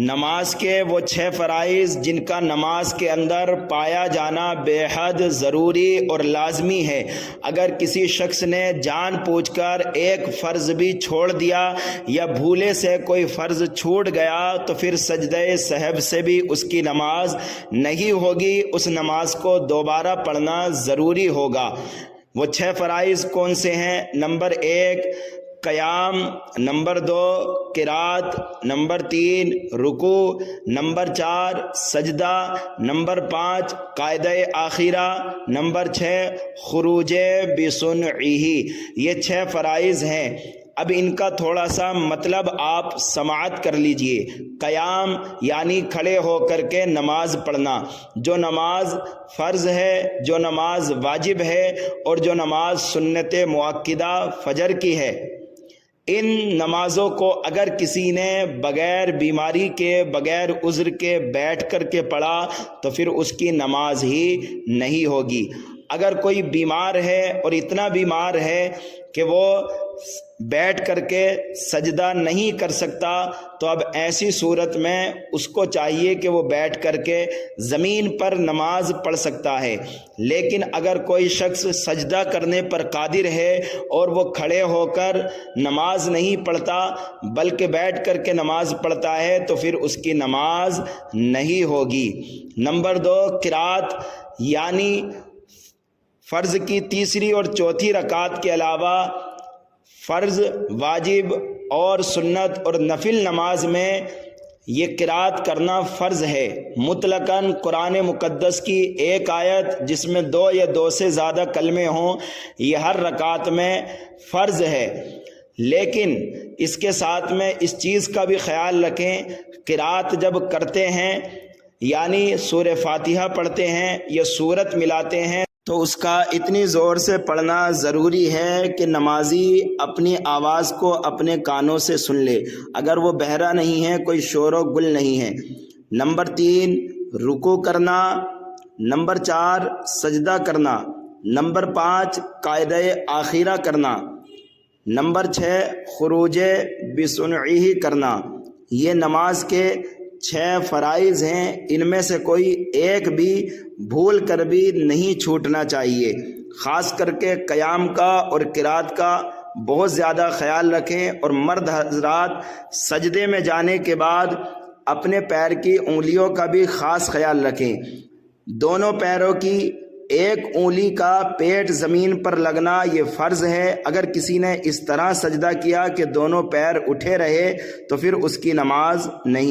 نماز کے وہ 6 فرائض جن کا نماز کے اندر پایا جانا بے حد ضروری اور لازمی ہے۔ اگر کسی شخص نے جان بوجھ کر ایک فرض بھی چھوڑ دیا یا بھولے سے کوئی فرض چھوٹ گیا تو پھر سجدہ سہو سے بھی اس کی نماز نہیں ہوگی، اس نماز کو دوبارہ پڑھنا ضروری ہوگا۔ وہ 6 فرائض کون سے ہیں؟ نمبر 1 قیام، نمبر 2 قرات، نمبر 3 رکوع، نمبر 4 سجدہ، نمبر 5 قاعدہ آخرہ، نمبر 6 خروج بصنعہ۔ یہ 6 فرائض ہیں۔ اب ان کا تھوڑا سا مطلب آپ سماعت کر لیجئے۔ قیام یعنی کھڑے ہو کر کے نماز پڑھنا، جو نماز فرض ہے، جو نماز واجب ہے اور جو نماز سنت مؤکدہ فجر کی ہے۔ ان نمازوں کو اگر کسی نے بغیر بیماری کے، بغیر عذر کے بیٹھ کر کے پڑھا تو پھر اس کی نماز ہی نہیں ہوگی۔ اگر کوئی بیمار ہے اور اتنا بیمار ہے کہ وہ بیٹھ کر کے سجدہ نہیں کر سکتا تو اب ایسی صورت میں اس کو چاہیے کہ وہ بیٹھ کر کے زمین پر نماز پڑھ سکتا ہے۔ لیکن اگر کوئی شخص سجدہ کرنے پر قادر ہے اور وہ کھڑے ہو کر نماز نہیں پڑھتا بلکہ بیٹھ کر کے نماز پڑھتا ہے تو پھر اس کی نماز نہیں ہوگی۔ نمبر 2 قرات یعنی فرض کی تیسری اور چوتھی رکعت کے علاوہ فرض، واجب اور سنت اور نفل نماز میں یہ قرات کرنا فرض ہے۔ مطلقاً قرآن مقدس کی ایک آیت جس میں 2 یا 2 سے زیادہ کلمے ہوں یہ ہر رکعت میں فرض ہے۔ لیکن اس کے ساتھ میں اس چیز کا بھی خیال رکھیں، قرات جب کرتے ہیں یعنی سورہ فاتحہ پڑھتے ہیں یا سورت ملاتے ہیں تو اس کا اتنی زور سے پڑھنا ضروری ہے کہ نمازی اپنی آواز کو اپنے کانوں سے سن لے، اگر وہ بہرا نہیں ہے، کوئی شور و گل نہیں ہے۔ نمبر 3 رکوع کرنا، نمبر 4 سجدہ کرنا، نمبر 5 قاعدہ آخرہ کرنا، نمبر 6 خروج بصنعہ کرنا۔ یہ نماز کے 6 فرائض ہیں، ان میں سے کوئی ایک بھی بھول کر بھی نہیں چھوٹنا چاہیے۔ خاص کر کے قیام کا اور قرات کا بہت زیادہ خیال رکھیں، اور مرد حضرات سجدے میں جانے کے بعد اپنے پیر کی انگلیوں کا بھی خاص خیال رکھیں۔ دونوں پیروں کی ایک انگلی کا پیٹ زمین پر لگنا یہ فرض ہے۔ اگر کسی نے اس طرح سجدہ کیا کہ دونوں پیر اٹھے رہے تو پھر اس کی نماز نہیں